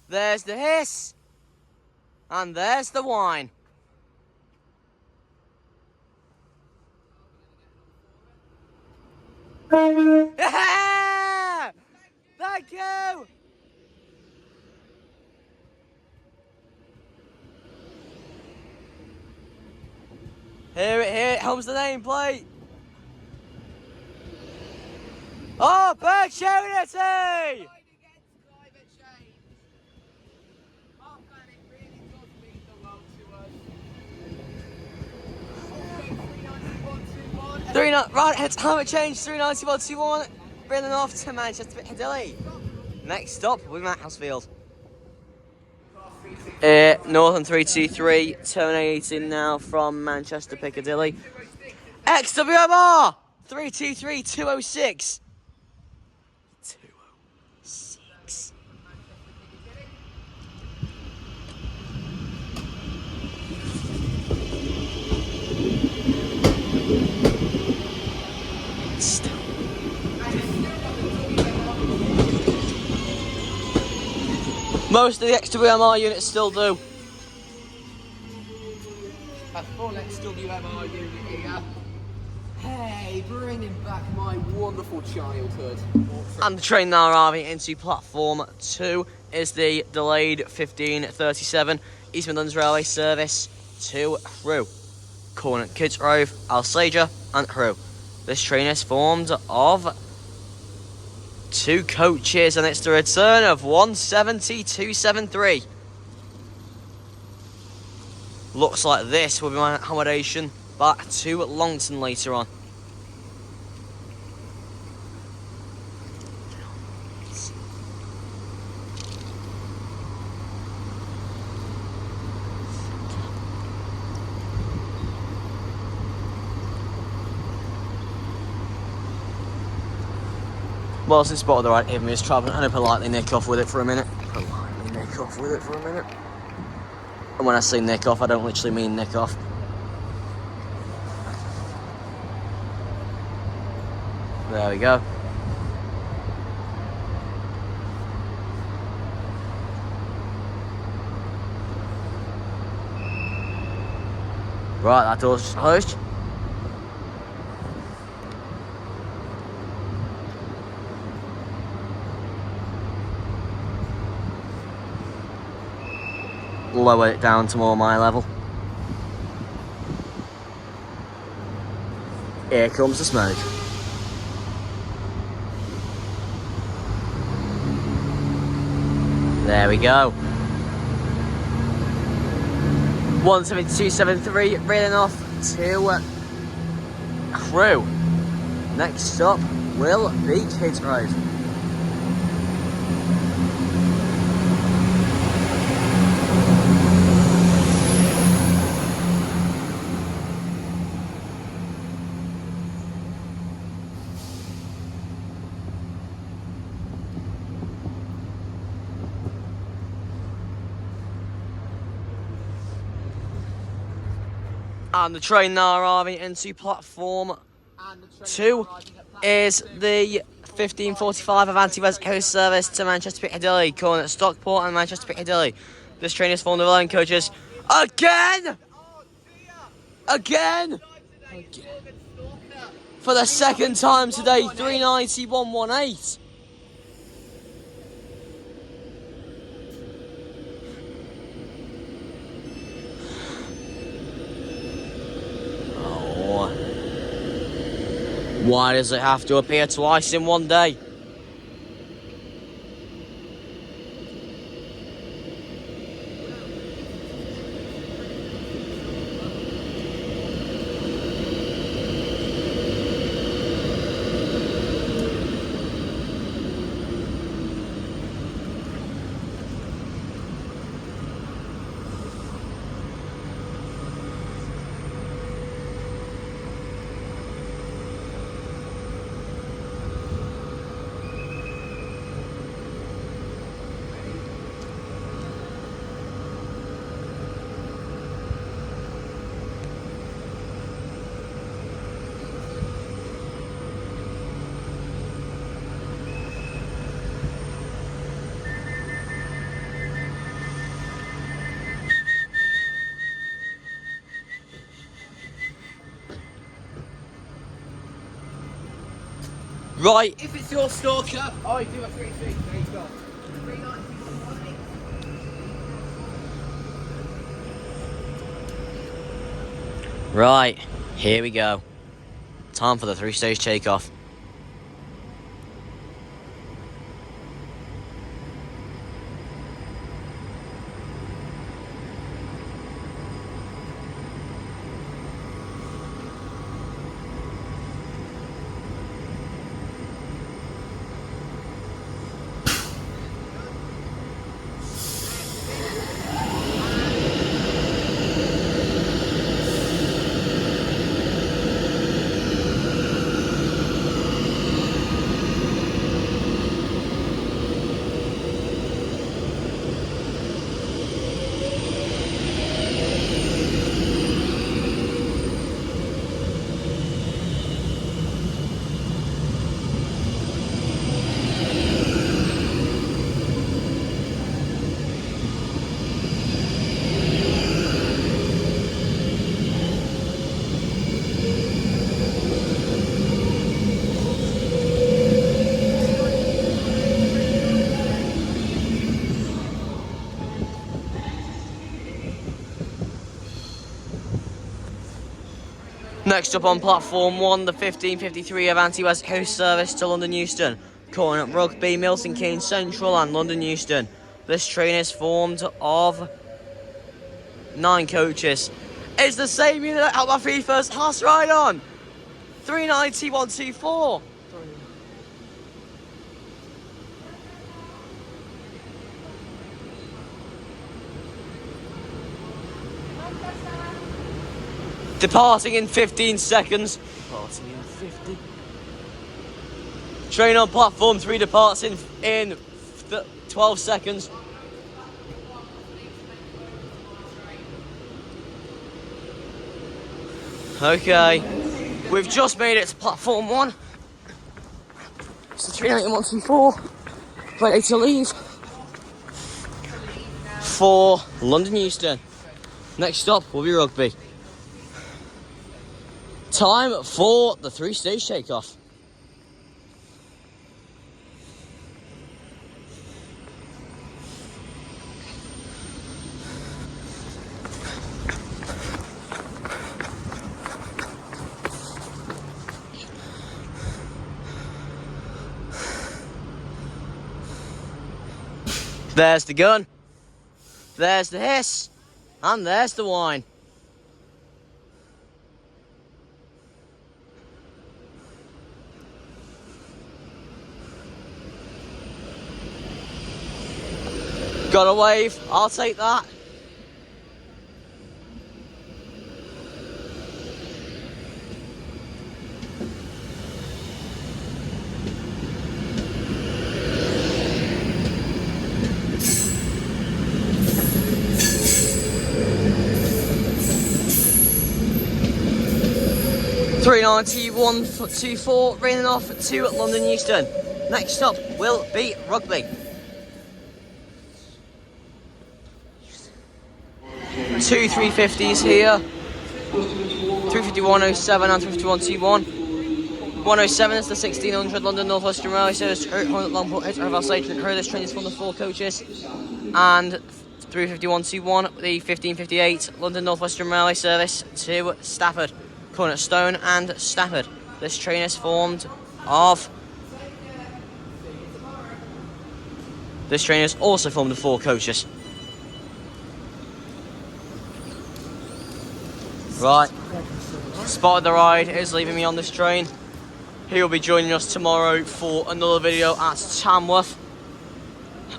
There's the hiss. And there's the whine. Yeah! Thank you! Here it comes the nameplate. Oh, Berkshire Unity! Right, it's climate change, 39121, bringing off to Manchester Piccadilly. Next stop will be Macclesfield. Northern 323, terminating now from Manchester Piccadilly. XWMR 323206. 206. Most of the XWMR units still do. A full XWMR unit here. Hey, bringing back my wonderful childhood. And the train now arriving into platform 2 is the delayed 1537 East Midlands Railway service to Crewe. Calling at Kids Grove, Alsager and Crewe. This train is formed of 2 coaches and it's the return of 170-273. Looks like this will be my accommodation back to Longton later on. Whilst it's spotted the right of me is travelling and I politely nick off with it for a minute. And when I say nick off, I don't literally mean nick off. There we go. Right, that door's just closed. Lower it down to more my level. Here comes the smoke. There we go. 172.73, reeling off to Crewe. Next stop will be Kids Road. And the train now arriving into platform 2 is the 15:45 Avanti West Coast service to Manchester Piccadilly, calling at Stockport and Manchester Piccadilly. This train is formed of 11 coaches. Again! For the second time today, 390-118. Why does it have to appear twice in one day? Right. If it's your stalker, I do a 3-3. There you go. 390. Right, here we go. Time for the 3-stage takeoff. Next up on platform 1, the 15:53 Avanti West Coast service to London Euston, calling at Rugby, Milton Keynes Central and London Euston. This train is formed of 9 coaches It's the same unit that helped my very first horse ride on. 390,124. Departing in 15 seconds. Departing in 50. Train on platform 3 departs in 12 seconds. Okay, we've just made it to platform 1. It's the 39124. Ready to leave for London Euston. Next stop will be Rugby. Time for the 3-stage takeoff. There's the gun, there's the hiss, and there's the whine. Got a wave, I'll take that. $391.24, raining off to London Euston. Next stop will be Rugby. 2 350s here. 350-107 and 351-21. 107 is the 1600 London North Western Railway service. Longport Hove Station. This train is from the 4 coaches. And 351-21, the 1558 London North Western Railway service to Stafford. Cornet Stone and Stafford. This train is formed of. This train is also formed of 4 coaches. Right. Spotted the Ride is leaving me on this train. He will be joining us tomorrow for another video at Tamworth.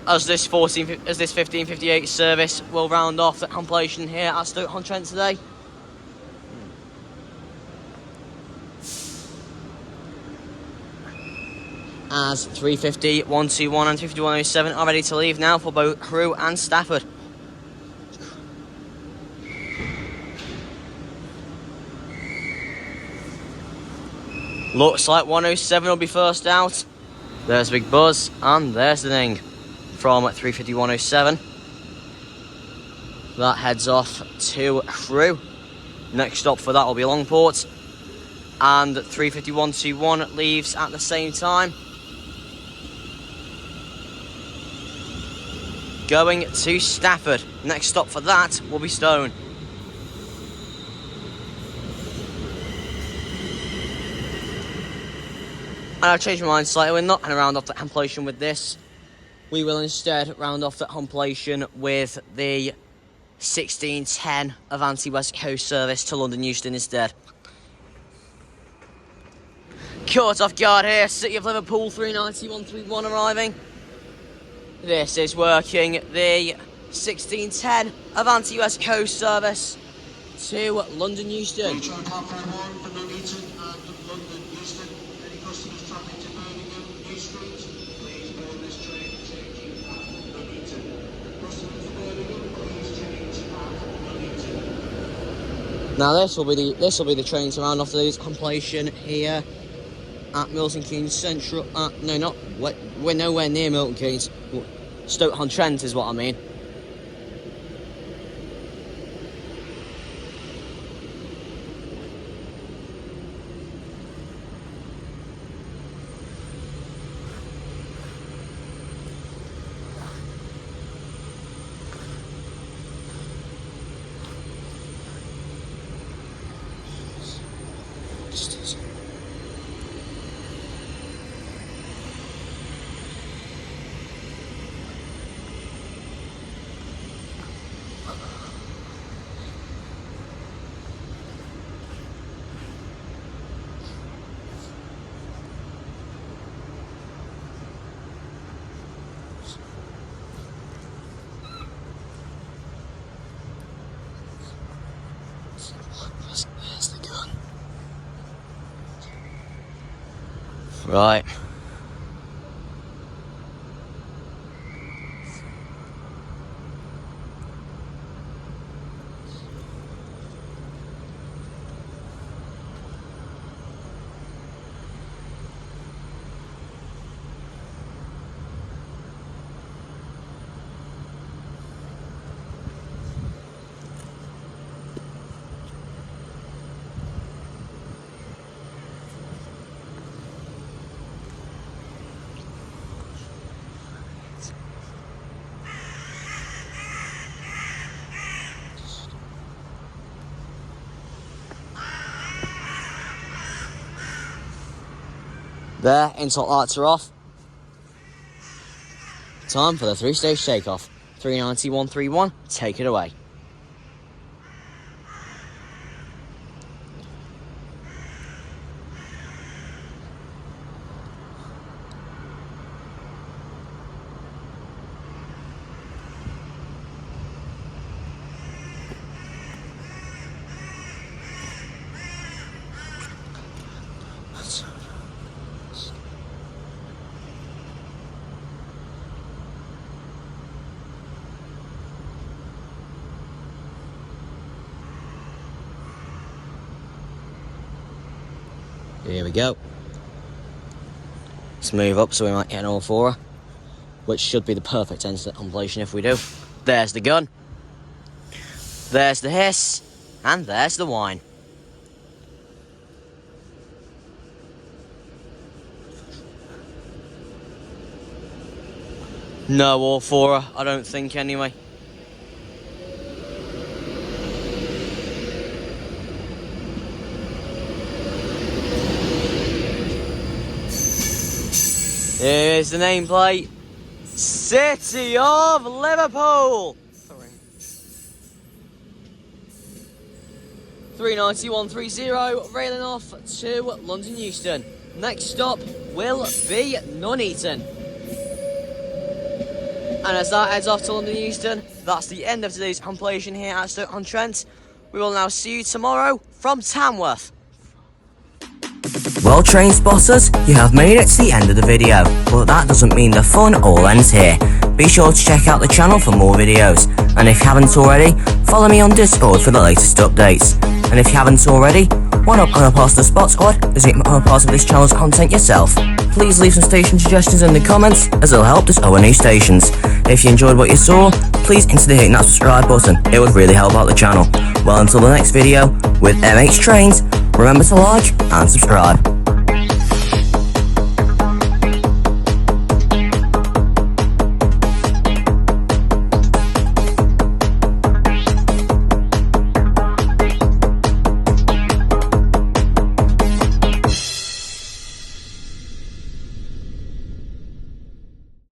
As this 1558 service will round off the completion here at Stoke-on-Trent today. As 350, 121 and 5107 are ready to leave now for both Crewe and Stafford. Looks like 107 will be first out. There's Big Buzz and there's the ding from 350-107. That heads off to Crewe. Next stop for that will be Longport. And 350-121 leaves at the same time. Going to Stafford. Next stop for that will be Stone. And I've changed my mind slightly. We're not going to round off the completion with this. We will instead round off the completion with the 1610 Avanti West Coast service to London Euston instead. Caught off guard here. City of Liverpool 390-131 arriving. This is working the 1610 Avanti West Coast service to London Euston. Now this will be the train to round off the completion here at Milton Keynes Central. We're nowhere near Milton Keynes. Stoke-on-Trent is what I mean. Right. There, intake lights are off. Time for the 3-stage takeoff. 390-131, take it away. Here we go. Let's move up so we might get an all-4er, which should be the perfect end to the completion if we do. There's the gun. There's the hiss. And there's the whine. No all-4er, I don't think anyway. Here's the nameplate. City of Liverpool. 390-130, railing off to London Euston. Next stop will be Nuneaton. And as that heads off to London Euston, that's the end of today's compilation here at Stoke-on-Trent. We will now see you tomorrow from Tamworth. Well, train spotters, you have made it to the end of the video, but that doesn't mean the fun all ends here. Be sure to check out the channel for more videos, and if you haven't already, follow me on Discord for the latest updates. And if you haven't already, why not become a part of the Spot Squad as you become a part of this channel's content yourself? Please leave some station suggestions in the comments as it'll help discover new stations. If you enjoyed what you saw, please consider hitting that subscribe button, it would really help out the channel. Well, until the next video with MH Trains, remember to like and subscribe.